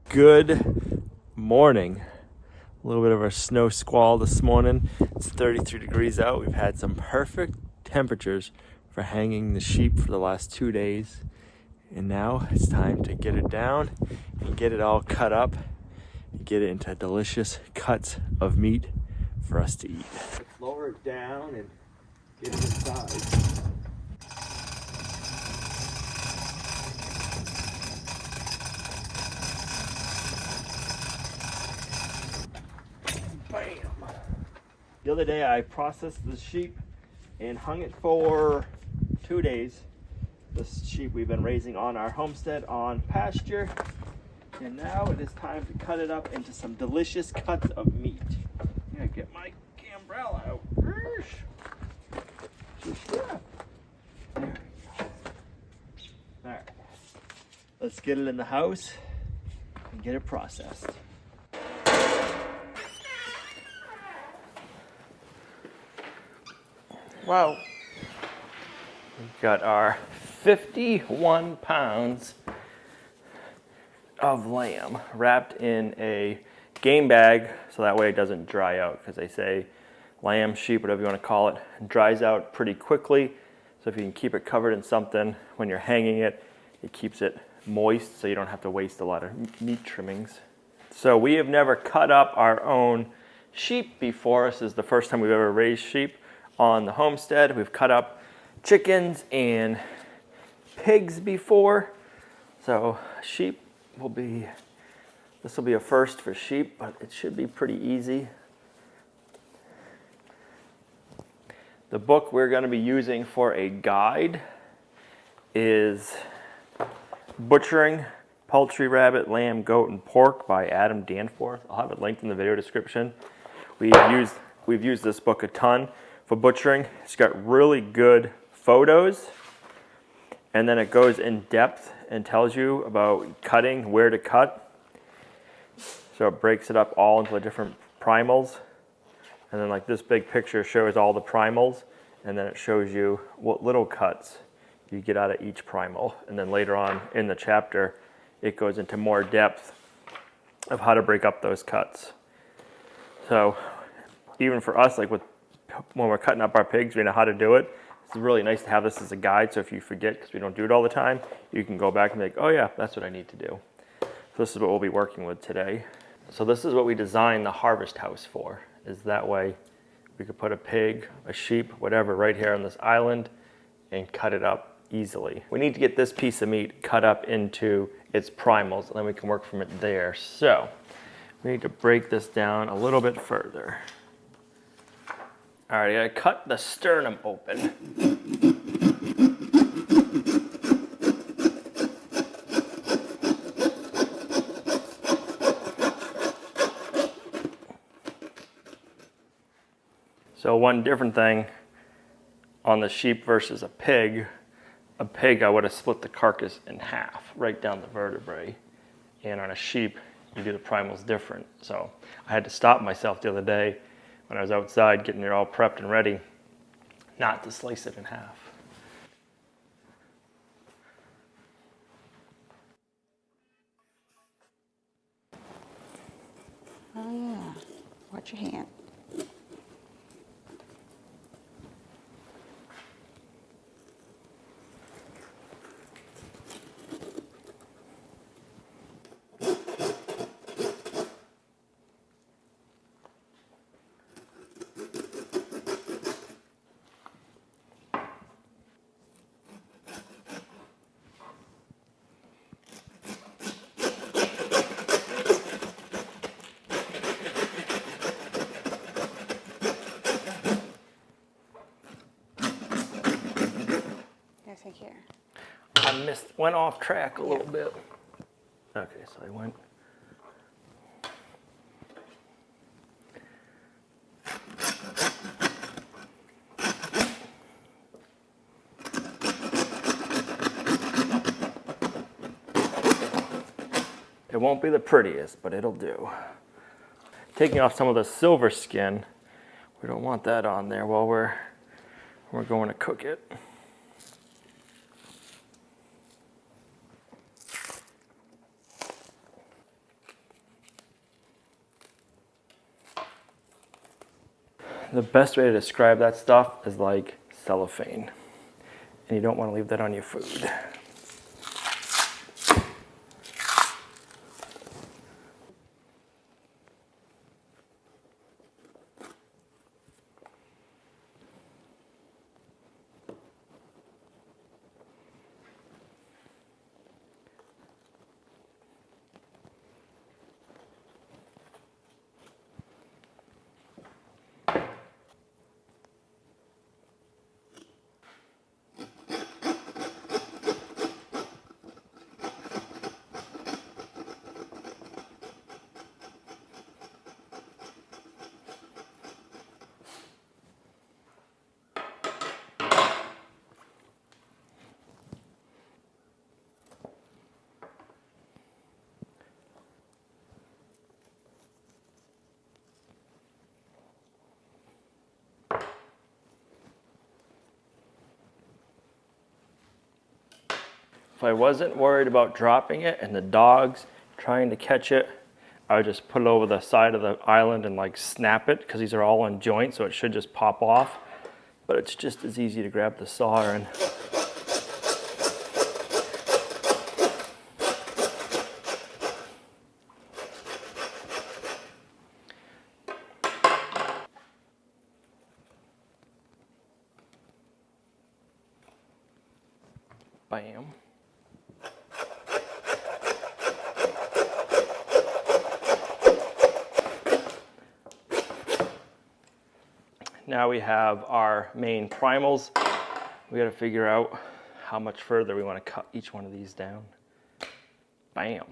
Good morning. A little bit of a snow squall this morning. It's 33 degrees out. We've had some perfect temperatures for hanging the sheep for the last 2 days. And now it's time to get it down and get it all cut up and get it into delicious cuts of meat for us to eat. Let's lower it down and get it inside. Bam! The other day I processed the sheep and hung it for 2 days. This sheep we've been raising on our homestead on pasture. And now it is time to cut it up into some delicious cuts of meat. I'm gonna get my umbrella out. There we go. Alright. Let's get it in the house and get it processed. Wow. We've got our 51 pounds of lamb wrapped in a game bag so that way it doesn't dry out, because they say lamb, sheep, whatever you want to call it, dries out pretty quickly. So if you can keep it covered in something when you're hanging it, it keeps it moist so you don't have to waste a lot of meat trimmings. So we have never cut up our own sheep before. This is the first time we've ever raised sheep on the homestead. We've cut up chickens and pigs before. So sheep will be, this will be a first for sheep, but it should be pretty easy. The book we're going to be using for a guide is Butchering Poultry, Rabbit, Lamb, Goat, and Pork by Adam Danforth. I'll have it linked in the video description. We've used this book a ton for butchering. It's got really good photos, and then it goes in depth and tells you about cutting, where to cut. So it breaks it up all into the different primals, and then like this big picture shows all the primals, and then it shows you what little cuts you get out of each primal. And then later on in the chapter it goes into more depth of how to break up those cuts. So even for us, like when we're cutting up our pigs, we know how to do it. It's really nice to have this as a guide, so if you forget, because we don't do it all the time, you can go back and be like, oh yeah, that's what I need to do. So this is what we'll be working with today. So this is what we designed the harvest house for, is that way we could put a pig, a sheep, whatever, right here on this island and cut it up easily. We need to get this piece of meat cut up into its primals, and then we can work from it there. So we need to break this down a little bit further. All right, I gotta cut the sternum open. So one different thing on the sheep versus a pig I would have split the carcass in half, right down the vertebrae. And on a sheep, you do the primals different. So I had to stop myself the other day when I was outside getting it all prepped and ready, not to slice it in half. Oh yeah, watch your hand. Here. I went off track a little bit. Okay, so I went. It won't be the prettiest, but it'll do. Taking off some of the silver skin, we don't want that on there while we're going to cook it. The best way to describe that stuff is like cellophane. And you don't want to leave that on your food. If I wasn't worried about dropping it and the dogs trying to catch it, I would just put it over the side of the island and like snap it, because these are all on joint, so it should just pop off. But it's just as easy to grab the saw and bam. Now we have our main primals. We got to figure out how much further we want to cut each one of these down. Bam.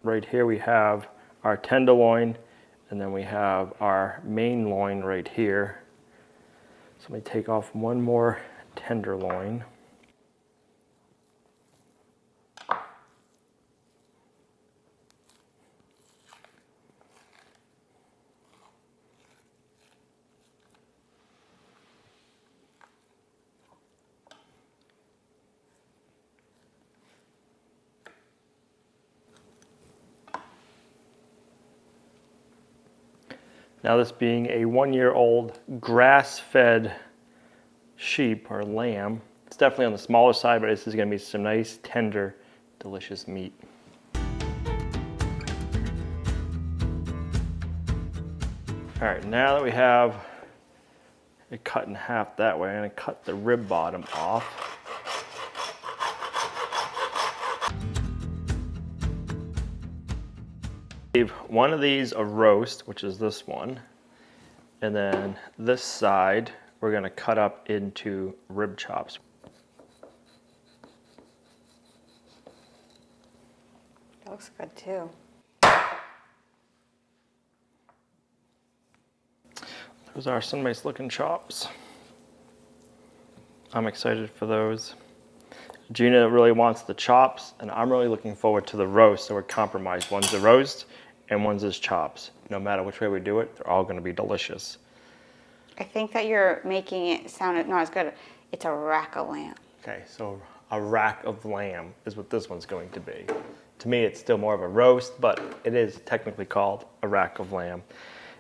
Right here we have our tenderloin, and then we have our main loin right here. So let me take off one more tenderloin. Now, this being a 1-year-old grass-fed sheep or lamb, it's definitely on the smaller side, but this is going to be some nice, tender, delicious meat. All right, now that we have it cut in half that way, I'm going to cut the rib bottom off. Leave one of these a roast, which is this one, and then this side we're going to cut up into rib chops. That looks good too. Those are some nice looking chops. I'm excited for those. Gina really wants the chops, and I'm really looking forward to the roast, so we're compromised. One's a roast and one's is chops. No matter which way we do it, they're all going to be delicious. I think that you're making it sound not as good. It's a rack of lamb. Okay, so a rack of lamb is what this one's going to be. To me, it's still more of a roast, but it is technically called a rack of lamb.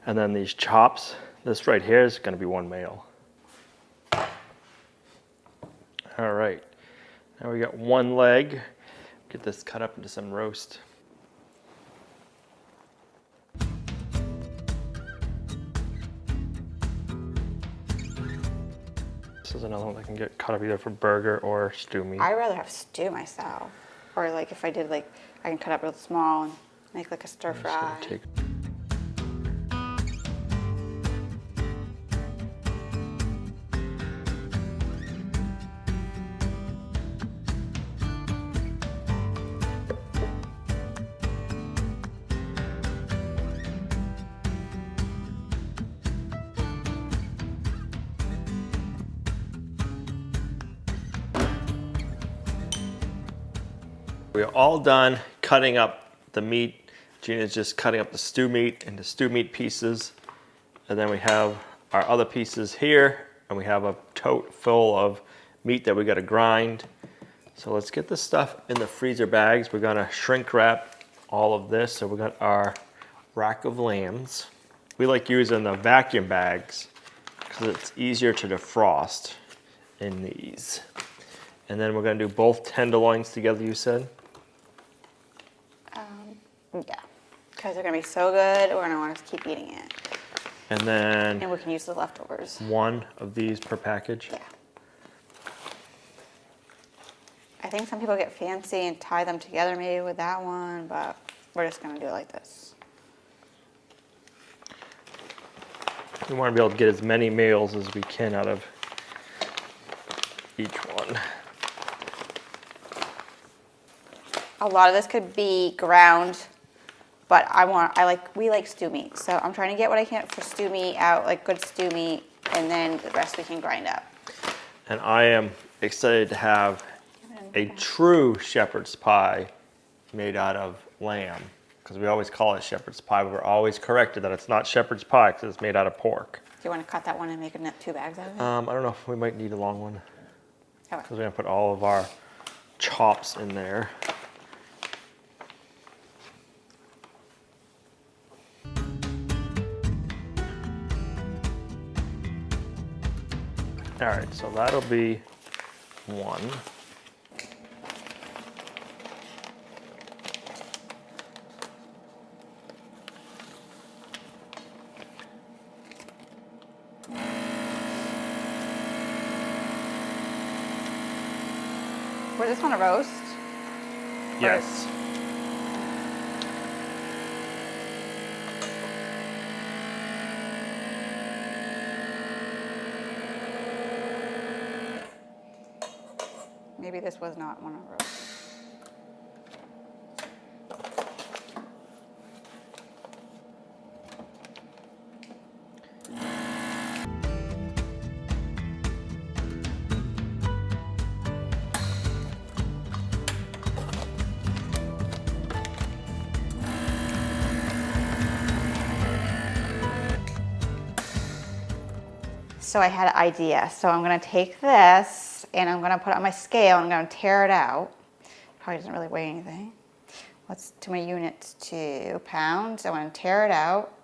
And then these chops, this right here is going to be one male. All right. Now we got one leg. Get this cut up into some roast. This is another one that can get cut up either for burger or stew meat. I'd rather have stew myself. Or like if I did like, I can cut up real small and make like a stir fry. We're all done cutting up the meat. Gina's just cutting up the stew meat into stew meat pieces. And then we have our other pieces here, and we have a tote full of meat that we gotta grind. So let's get this stuff in the freezer bags. We're gonna shrink wrap all of this. So we got our rack of lambs. We like using the vacuum bags because it's easier to defrost in these. And then we're gonna do both tenderloins together, you said? Yeah, because they're gonna be so good, we're gonna want to keep eating it. And then And we can use the leftovers. one of these per package? Yeah. I think some people get fancy and tie them together maybe with that one, but we're just gonna do it like this. We want to be able to get as many meals as we can out of each one. A lot of this could be ground, but we like stew meat. So I'm trying to get what I can for stew meat out, like good stew meat, and then the rest we can grind up. And I am excited to have a true shepherd's pie made out of lamb, because we always call it shepherd's pie, but we're always corrected that it's not shepherd's pie because it's made out of pork. Do you want to cut that one and make 2 bags out of it? I don't know if we might need a long one, Okay. because we're gonna put all of our chops in there. All right, so that'll be one. Was this one a roast? Yes. Maybe this was not one of a roast. So I had an idea. So I'm gonna take this and I'm gonna put it on my scale and I'm gonna tear it out. Probably doesn't really weigh anything. What's to my units? 2 pounds. I wanna tear it out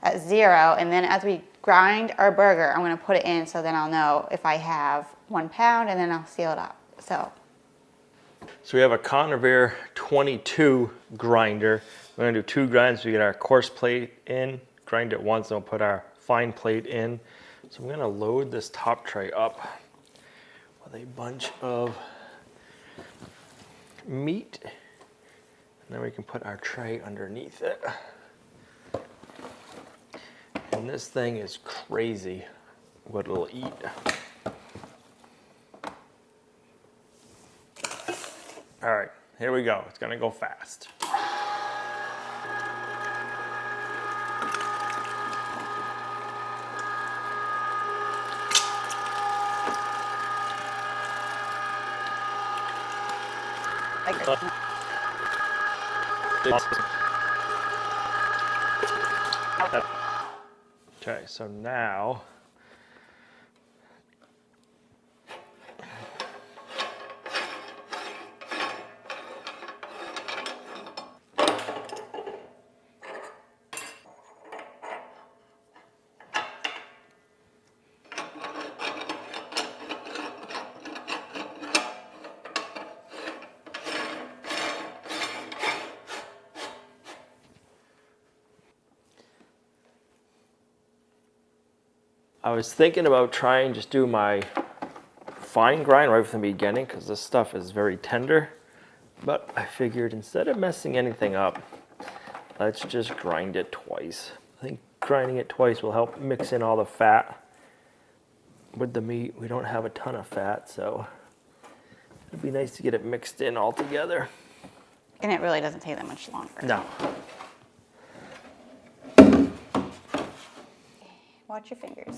at 0. And then as we grind our burger, I'm gonna put it in so then I'll know if I have 1 pound and then I'll seal it up. So we have a Convair 22 grinder. We're gonna do 2 grinds. We get our coarse plate in, grind it once, and we'll put our fine plate in. So I'm gonna load this top tray up with a bunch of meat. And then we can put our tray underneath it. And this thing is crazy what it'll eat. All right, here we go. It's gonna go fast. Okay, so now I was thinking about trying just do my fine grind right from the beginning because this stuff is very tender. But I figured instead of messing anything up, let's just grind it twice. I think grinding it twice will help mix in all the fat with the meat. We don't have a ton of fat, so it'd be nice to get it mixed in all together. And it really doesn't take that much longer. No. Watch your fingers.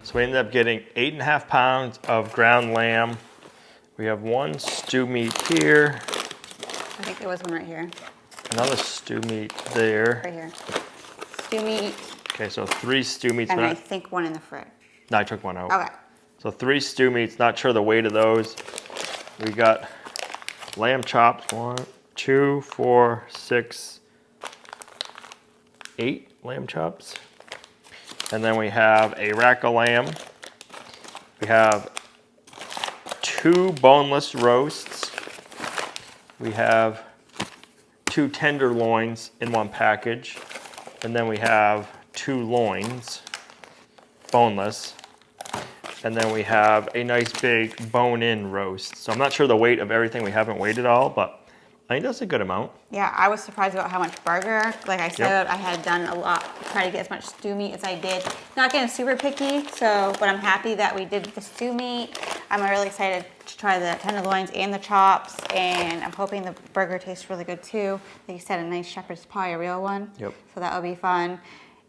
So we ended up getting 8.5 pounds of ground lamb. We have one stew meat here. I think there was one right here. Another stew meat there. Right here. Stew meat. Okay, so 3 stew meats. And I think one in the fridge. No, I took one out. Okay. So 3 stew meats, not sure the weight of those. We got lamb chops, 1, 2, 4, 6, 8 lamb chops. And then we have a rack of lamb. We have 2 boneless roasts. We have 2 tenderloins in one package. And then we have 2 loins, boneless. And then we have a nice big bone-in roast. So I'm not sure the weight of everything. We haven't weighed it all, but I think that's a good amount. Yeah, I was surprised about how much burger. Like I said, Yep. I had done a lot to try to get as much stew meat as I did. Not getting super picky, but I'm happy that we did the stew meat. I'm really excited to try the tenderloins and the chops, and I'm hoping the burger tastes really good too. Like you said, a nice shepherd's pie, a real one. Yep. So that'll be fun.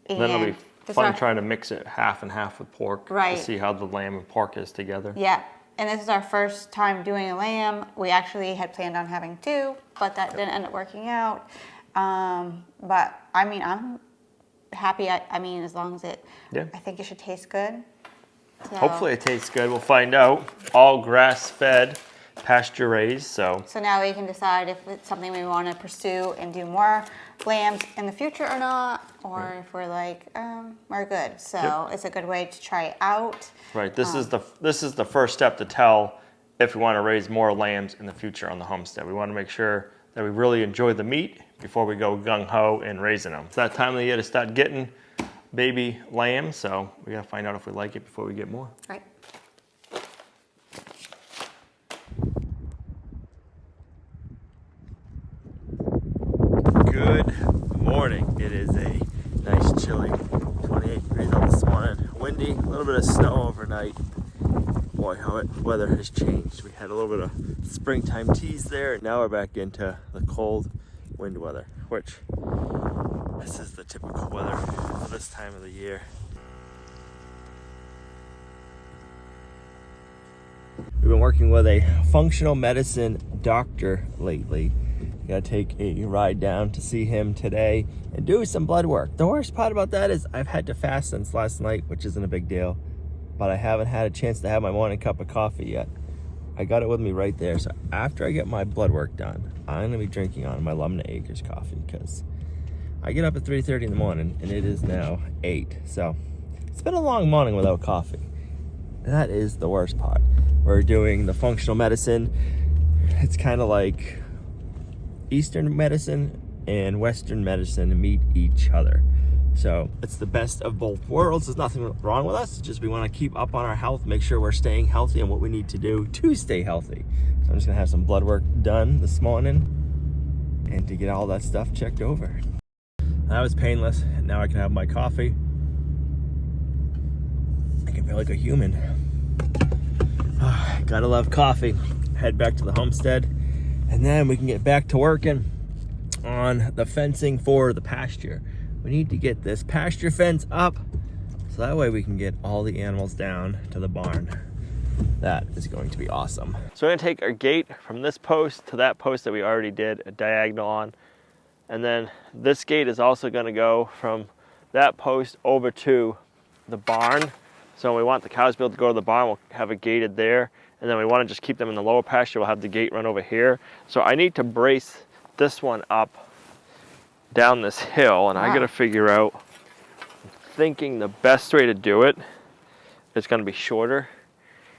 And then it'll be this fun our- trying to mix it half and half with pork Right. to see how the lamb and pork is together. Yeah, and this is our first time doing a lamb. We actually had planned on having 2, but that didn't end up working out. But I mean, I'm happy. I mean, as long as Yeah. I think it should taste good. So, Hopefully it tastes good. We'll find out. All grass-fed, pasture-raised, so So now we can decide if it's something we want to pursue and do more lambs in the future or not, or if we're like, we're good. So Yep. it's a good way to try it out. right. This is the first step to tell if we want to raise more lambs in the future on the homestead. We want to make sure that we really enjoy the meat before we go gung-ho in raising them. It's that time of the year to start getting baby lamb, so we got to find out if we like it before we get more. Right. Good morning. It is a nice chilly 28 degrees out this morning. Windy, a little bit of snow overnight. Boy, how weather has changed. We had a little bit of springtime tease there, and now we're back into the cold wind weather, which this is the typical weather for this time of the year. We've been working with a functional medicine doctor lately. Gotta take a ride down to see him today and do some blood work. The worst part about that is I've had to fast since last night, which isn't a big deal, but I haven't had a chance to have my morning cup of coffee yet. I got it with me right there. So after I get my blood work done, I'm gonna be drinking on my Lumnah Acres coffee because I get up at 3:30 in the morning and it is now 8. So it's been a long morning without coffee. That is the worst part. We're doing the functional medicine. It's kind of like Eastern medicine and Western medicine meet each other. So it's the best of both worlds. There's nothing wrong with us. It's just we want to keep up on our health, make sure we're staying healthy and what we need to do to stay healthy. So I'm just gonna have some blood work done this morning and to get all that stuff checked over. That was painless. Now I can have my coffee. I can feel like a human. Gotta love coffee. Head back to the homestead and then we can get back to working on the fencing for the pasture. We need to get this pasture fence up so that way we can get all the animals down to the barn. That is going to be awesome. So we're gonna take our gate from this post to that post that we already did a diagonal on. And then this gate is also gonna go from that post over to the barn. So when we want the cows to be able to go to the barn, we'll have it gated there. And then we wanna just keep them in the lower pasture, we'll have the gate run over here. So I need to brace this one up down this hill, and I gotta figure out, thinking the best way to do it is gonna be shorter.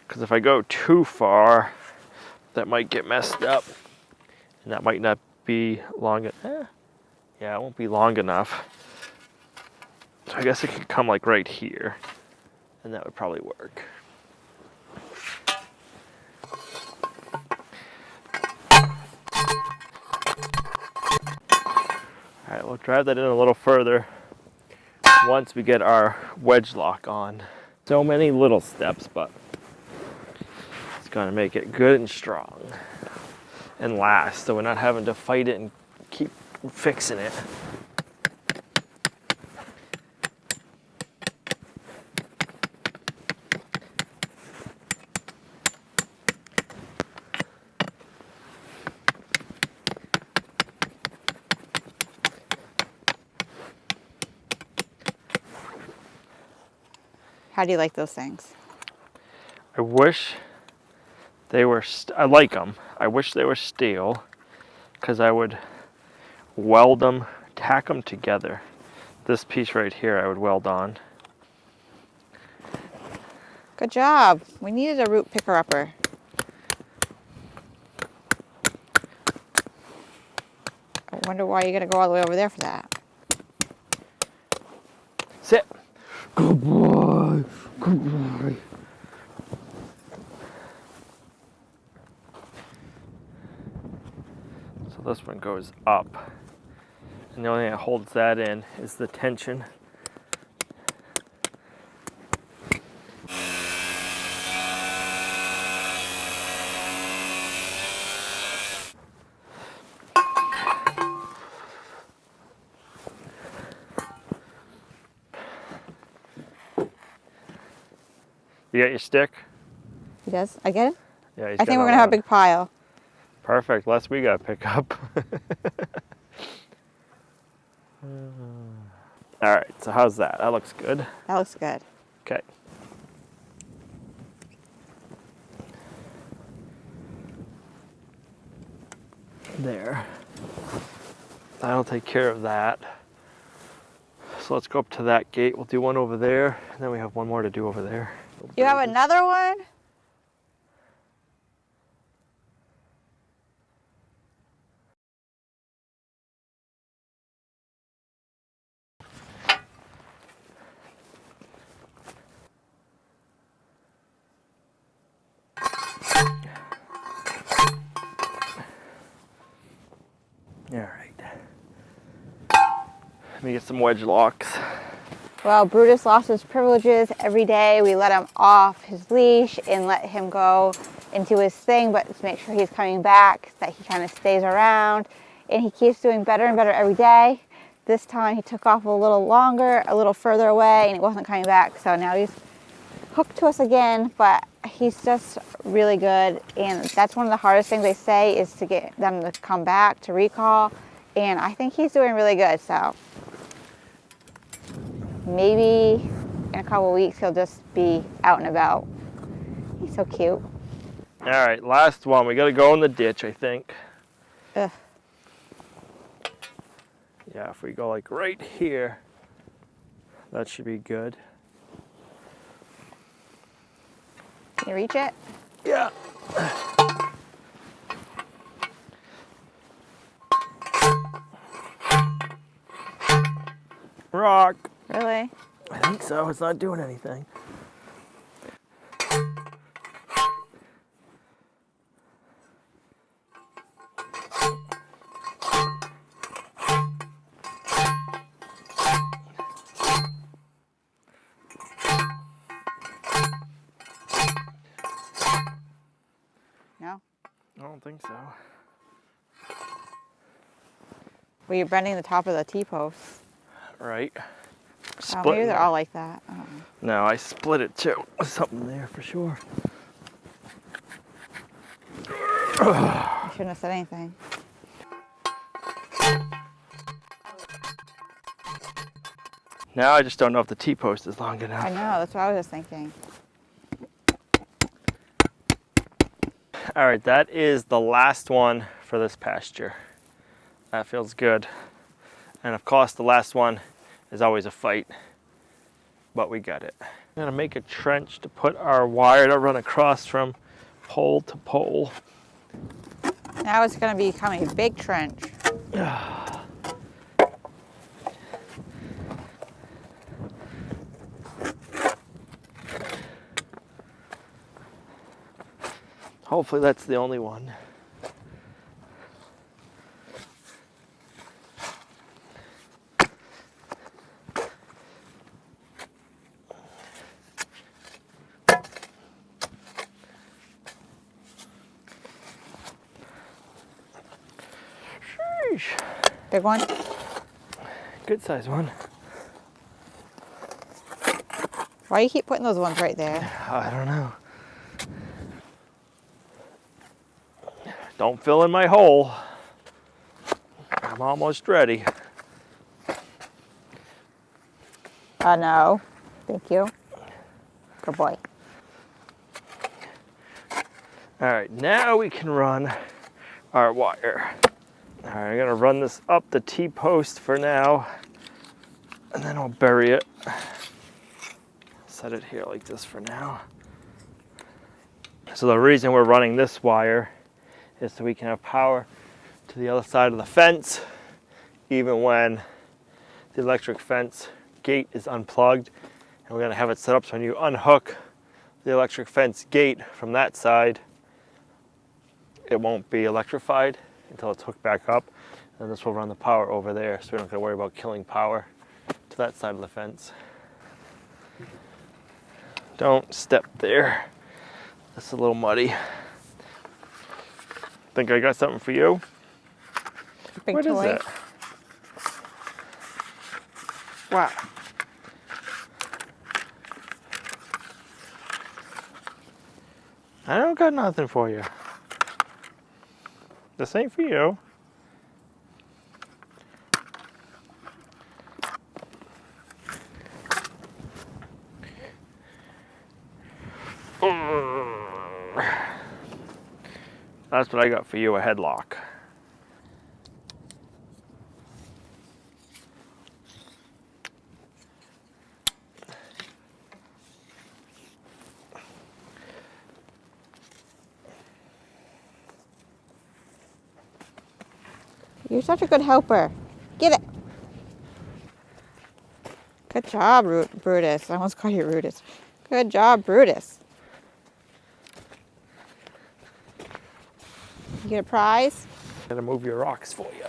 Because if I go too far, that might get messed up. And that might not be long enough. Yeah, it won't be long enough. So I guess it could come like right here. And that would probably work. All right, we'll drive that in a little further once we get our wedge lock on. So many little steps, but it's gonna make it good and strong and last, so we're not having to fight it and keep fixing it. How do you like those things? I wish they were, I like them. I wish they were steel because I would weld them, tack them together. This piece right here I would weld on. Good job. We needed a root picker-upper. I wonder why you're gonna go all the way over there for that. Sit. Good boy. Good boy. So this one goes up. And the only thing that holds that in is the tension. You got your stick? He does? I get it? Yeah. I think we're gonna have a big pile. Perfect. Less we gotta pick up. All right. So how's that? That looks good. That looks good. Okay. There. That'll take care of that. So let's go up to that gate. We'll do one over there, and then we have one more to do over there. You have another one? All right. Let me get some wedge locks. Well, Brutus lost his privileges. Every day we let him off his leash and let him go into his thing, but to make sure he's coming back, that he kind of stays around. And he keeps doing better and better every day. This time he took off a little longer, a little further away, and he wasn't coming back. So now he's hooked to us again, but he's just really good. And that's one of the hardest things they say, is to get them to come back, to recall. And I think he's doing really good. So maybe in a couple of weeks he'll just be out and about. He's so cute. All right, last one. We got to go in the ditch, I think. Ugh. Yeah, if we go like right here, that should be good. Can you reach it? Yeah. Rock. Really? I think so. It's not doing anything. No? I don't think so. Well, you're bending the top of the T-post. Right. Oh, maybe they're all like that. I don't know. No, I split it too. There's something there for sure. I shouldn't have said anything. Now I just don't know if the T-post is long enough. I know, that's what I was just thinking. All right, that is the last one for this pasture. That feels good. And of course, the last one is always a fight, but we got it. I'm gonna make a trench to put our wire to run across from pole to pole. Now it's going to become a big trench. Hopefully that's the only one. Sheesh. Big one? Good size one. Why do you keep putting those ones right there? I don't know. Don't fill in my hole. I'm almost ready. No. Thank you. Good boy. All right, now we can run our wire. All right, I'm gonna run this up the T-post for now, and then I'll bury it. Set it here like this for now. So the reason we're running this wire is so we can have power to the other side of the fence, even when the electric fence gate is unplugged. And we're gonna have it set up so when you unhook the electric fence gate from that side, it won't be electrified until it's hooked back up. And this will run the power over there, so we don't have to worry about killing power to that side of the fence. Don't step there. It's a little muddy. Think I got something for you? Big What toy. is that? Wow. I don't got nothing for you. This ain't for you. That's what I got for you, a headlock. You're such a good helper. Get it. Good job, Brutus. I almost called you Brutus. Good job, Brutus. You get a prize? Gotta move your rocks for you.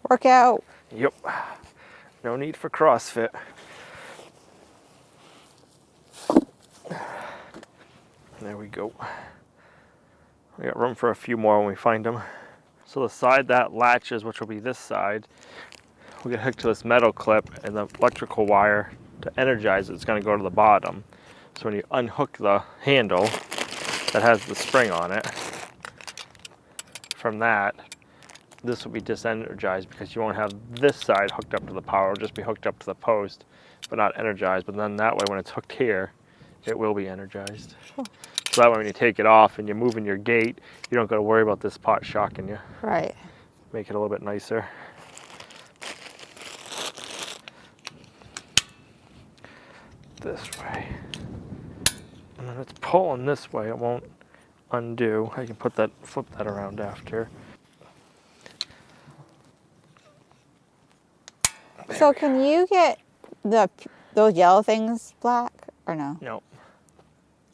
Workout. Yep. No need for CrossFit. There we go. We got room for a few more when we find them. So the side that latches, which will be this side, we get hooked to this metal clip, and the electrical wire to energize it is going to go to the bottom. So when you unhook the handle that has the spring on it, from that, this will be disenergized because you won't have this side hooked up to the power. It'll just be hooked up to the post, but not energized. But then that way, when it's hooked here, it will be energized. Cool. So that way when you take it off and you're moving your gate, you don't got to worry about this pot shocking you. Right. Make it a little bit nicer. This way. And then it's pulling this way, it won't undo. I can flip that around after. So can you get those yellow things black or no? No.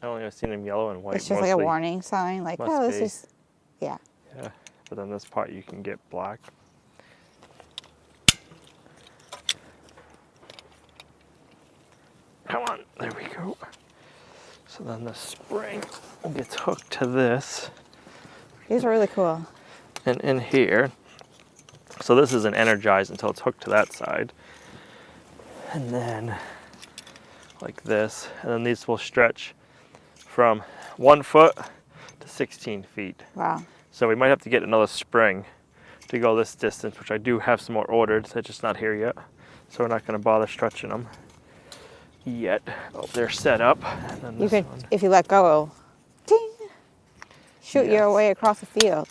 I only have seen them yellow and white. It's just like a warning sign, like, Must oh, this be. is, yeah. Yeah, but then this part you can get black. Come on, there we go. So then the spring gets hooked to this. These are really cool. And in here, so this isn't energized until it's hooked to that side. And then like this, and then these will stretch from 1 foot to 16 feet. Wow. So we might have to get another spring to go this distance, which I do have some more ordered, they're just not here yet. So we're not gonna bother stretching them yet. Oh, they're set up. And then You this could, one. if you let go, it'll ding, shoot Yes. your way across the field.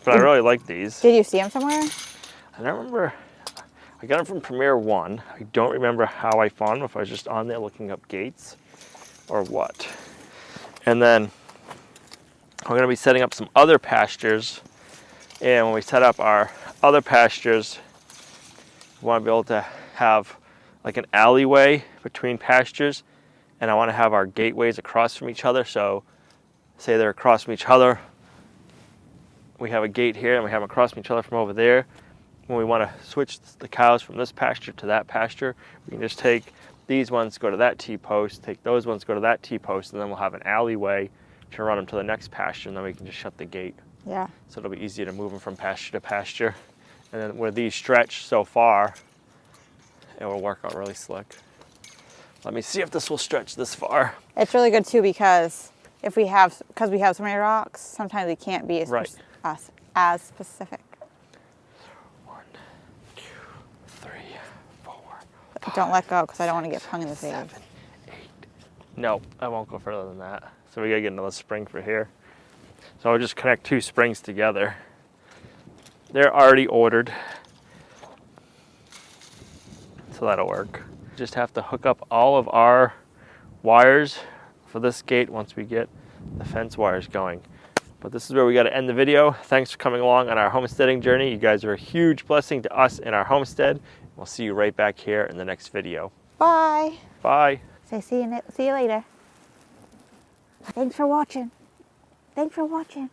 But I really like these. Did you see them somewhere? I don't remember. I got them from Premier One. I don't remember how I found them, if I was just on there looking up gates or what. And then we're going to be setting up some other pastures. And when we set up our other pastures, we want to be able to have like an alleyway between pastures. And I want to have our gateways across from each other. So say they're across from each other. We have a gate here and we have them across from each other from over there. When we want to switch the cows from this pasture to that pasture, we can just take these ones, go to that T-post, take those ones, go to that T-post, and then we'll have an alleyway to run them to the next pasture, and then we can just shut the gate. Yeah. So it'll be easier to move them from pasture to pasture. And then where these stretch so far, it will work out really slick. Let me see if this will stretch this far. It's really good too because we have so many rocks, sometimes we can't be as specific. 1, 2, 3, 4. Don't let go because I don't want to get hung in the face. 7, 8. No, I won't go further than that. So we gotta get another spring for here. So I'll just connect 2 springs together. They're already ordered. So that'll work. Just have to hook up all of our wires for this gate once we get the fence wires going. But this is where we got to end the video. Thanks for coming along on our homesteading journey. You guys are a huge blessing to us in our homestead. We'll see you right back here in the next video. Bye. Bye. Say see you later. Thanks for watching. Thanks for watching.